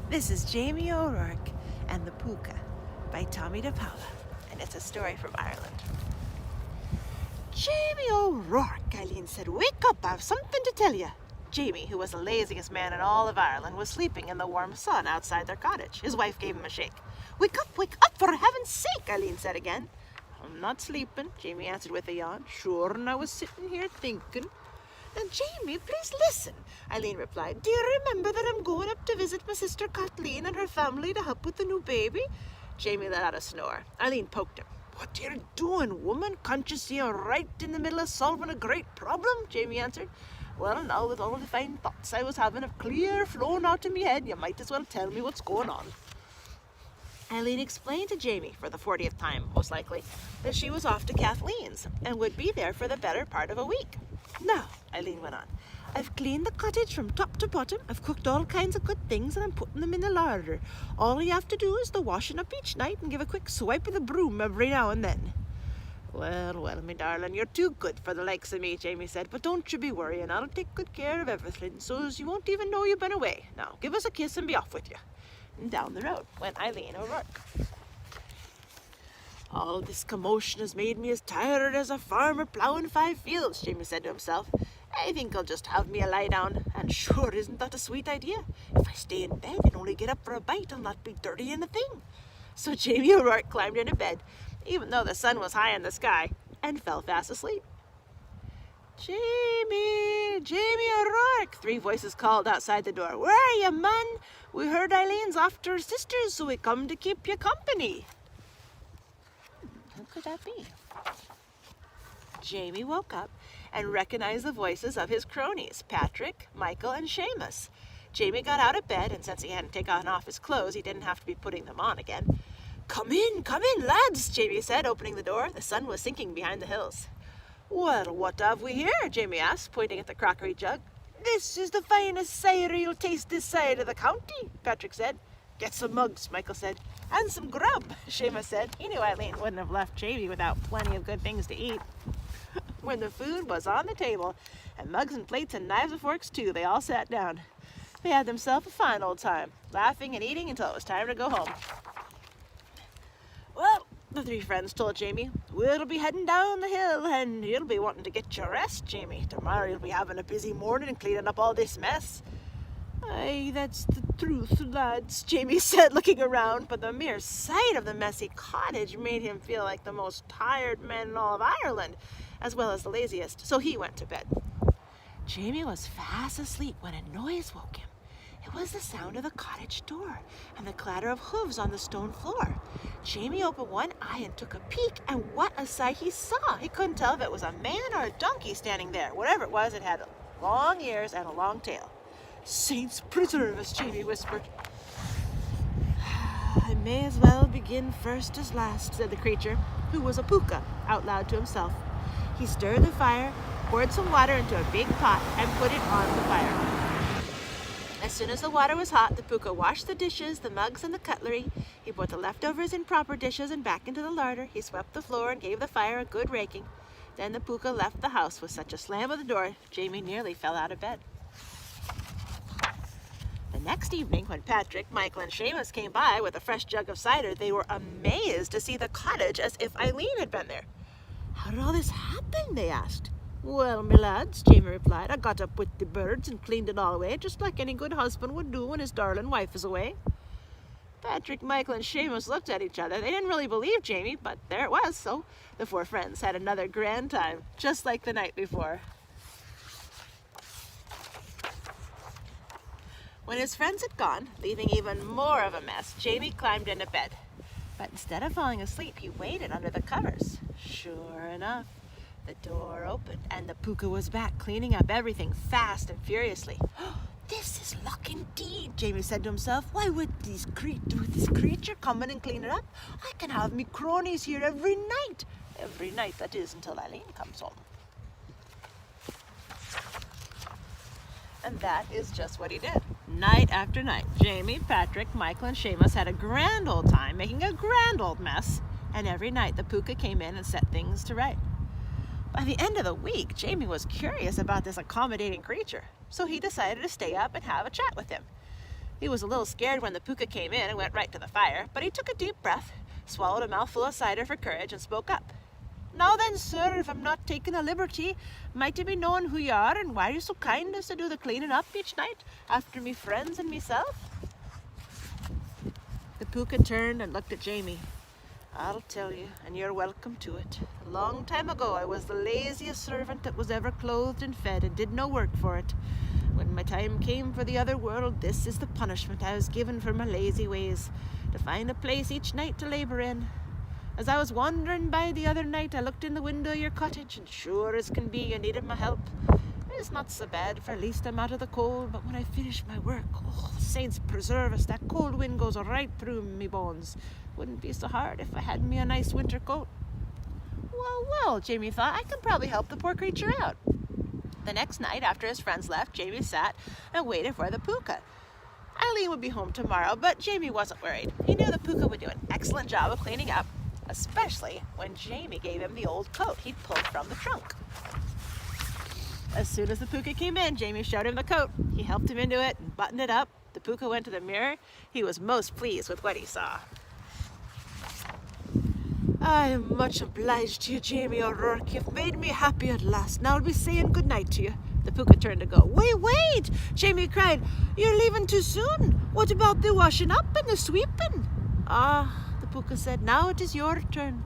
This is Jamie O'Rourke and the Pooka by Tommy DePaula, and it's a story from Ireland. Jamie O'Rourke, Eileen said, wake up, I've something to tell you. Jamie, who was the laziest man in all of Ireland, was sleeping in the warm sun outside their cottage. His wife gave him a shake. Wake up, for heaven's sake, Eileen said again. I'm not sleeping, Jamie answered with a yawn. Sure, and I was sitting here thinking. Now, Jamie, please listen, Eileen replied. Do you remember that I'm going up to visit my sister Kathleen and her family to help with the new baby? Jamie let out a snore. Eileen poked him. What are you doing, woman? Can't you see I'm right in the middle of solving a great problem? Jamie answered. Well, now with all the fine thoughts I was having have clear flown out of me head, you might as well tell me what's going on. Eileen explained to Jamie, for the 40th time most likely, that she was off to Kathleen's and would be there for the better part of a week. Now, Eileen went on, I've cleaned the cottage from top to bottom, I've cooked all kinds of good things, and I'm putting them in the larder. All you have to do is the washing up each night and give a quick swipe of the broom every now and then. Well, me darling, you're too good for the likes of me, Jamie said, but don't you be worrying, I'll take good care of everything, so's you won't even know you've been away. Now, give us a kiss and be off with you. And down the road went Eileen O'Rourke. All this commotion has made me as tired as a farmer ploughing 5 fields, Jamie said to himself. I think I'll just have me a lie down. And sure, isn't that a sweet idea? If I stay in bed and only get up for a bite, I'll not be dirty in a thing. So Jamie O'Rourke climbed into bed, even though the sun was high in the sky, and fell fast asleep. Jamie O'Rourke, 3 voices called outside the door. Where are you, man? We heard Eileen's off to her sister's, so we come to keep you company. Who could that be? Jamie woke up and recognized the voices of his cronies, Patrick, Michael, and Seamus. Jamie got out of bed, and since he hadn't taken off his clothes, he didn't have to be putting them on again. Come in, lads, Jamie said, opening the door. The sun was sinking behind the hills. Well, what have we here? Jamie asked, pointing at the crockery jug. This is the finest cider you'll taste this side of the county, Patrick said. Get some mugs, Michael said. And some grub, Seamus said. He knew Eileen wouldn't have left Jamie without plenty of good things to eat. When the food was on the table, and mugs and plates and knives and forks too, they all sat down. They had themselves a fine old time, laughing and eating until it was time to go home. Well, the 3 friends told Jamie, we'll be heading down the hill and you'll be wanting to get your rest, Jamie. Tomorrow you'll be having a busy morning and cleaning up all this mess. Aye, that's the truth, lads, Jamie said, looking around, but the mere sight of the messy cottage made him feel like the most tired man in all of Ireland, as well as the laziest, so he went to bed. Jamie was fast asleep when a noise woke him. It was the sound of the cottage door and the clatter of hooves on the stone floor. Jamie opened one eye and took a peek, and what a sight he saw! He couldn't tell if it was a man or a donkey standing there. Whatever it was, it had long ears and a long tail. Saints preserve us, Jamie whispered. I may as well begin first as last, said the creature, who was a Pooka, out loud to himself. He stirred the fire, poured some water into a big pot, and put it on the fire. As soon as the water was hot, the Pooka washed the dishes, the mugs, and the cutlery. He put the leftovers in proper dishes and back into the larder. He swept the floor and gave the fire a good raking. Then the Pooka left the house with such a slam of the door, Jamie nearly fell out of bed. The next evening, when Patrick, Michael, and Seamus came by with a fresh jug of cider, they were amazed to see the cottage as if Eileen had been there. How did all this happen? They asked. Well, me lads, Jamie replied, I got up with the birds and cleaned it all away, just like any good husband would do when his darling wife is away. Patrick, Michael, and Seamus looked at each other. They didn't really believe Jamie, but there it was, so the 4 friends had another grand time, just like the night before. When his friends had gone, leaving even more of a mess, Jamie climbed into bed. But instead of falling asleep, he waited under the covers. Sure enough, the door opened, and the Pooka was back, cleaning up everything fast and furiously. This is luck indeed, Jamie said to himself. Why would this creature come in and clean it up? I can have me cronies here every night. Every night, that is, until Eileen comes home. And that is just what he did. Night after night, Jamie, Patrick, Michael, and Seamus had a grand old time making a grand old mess, and every night the Pooka came in and set things to right. By the end of the week, Jamie was curious about this accommodating creature, so he decided to stay up and have a chat with him. He was a little scared when the Pooka came in and went right to the fire, but he took a deep breath, swallowed a mouthful of cider for courage, and spoke up. "Now then, sir, if I'm not taking a liberty, might I be knowing who you are and why you're so kind as to do the cleaning up each night after me friends and myself?" The Pooka turned and looked at Jamie. "I'll tell you, and you're welcome to it. A long time ago I was the laziest servant that was ever clothed and fed and did no work for it. When my time came for the other world, this is the punishment I was given for my lazy ways, to find a place each night to labour in. As I was wandering by the other night, I looked in the window of your cottage, and sure as can be, you needed my help. It's not so bad, for at least I'm out of the cold, but when I finish my work, oh, saints preserve us, that cold wind goes right through me bones. Wouldn't be so hard if I had me a nice winter coat." Well, Jamie thought, I can probably help the poor creature out. The next night, after his friends left, Jamie sat and waited for the Pooka. Eileen would be home tomorrow, but Jamie wasn't worried. He knew the Pooka would do an excellent job of cleaning up, especially when Jamie gave him the old coat he'd pulled from the trunk. As soon as the Pooka came in, Jamie showed him the coat. He helped him into it and buttoned it up. The Pooka went to the mirror. He was most pleased with what he saw. "I am much obliged to you, Jamie O'Rourke. You've made me happy at last. Now I'll be saying good night to you." The Pooka turned to go. Wait! Jamie cried. "You're leaving too soon. What about the washing up and the sweeping?" "Ah," the Pooka said, "now it is your turn.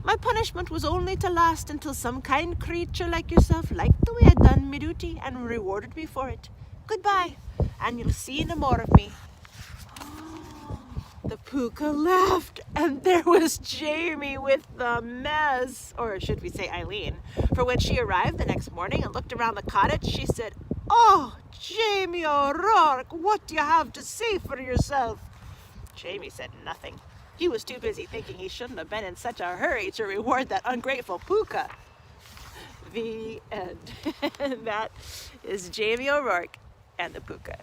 My punishment was only to last until some kind creature like yourself liked the way I'd done me duty and rewarded me for it. Goodbye, and you'll see no more of me." The Pooka laughed, and there was Jamie with the mess, or should we say Eileen, for when she arrived the next morning and looked around the cottage, she said, "Oh, Jamie O'Rourke, what do you have to say for yourself?" Jamie said nothing. He was too busy thinking he shouldn't have been in such a hurry to reward that ungrateful Pooka. The end. And that is Jamie O'Rourke and the Pooka.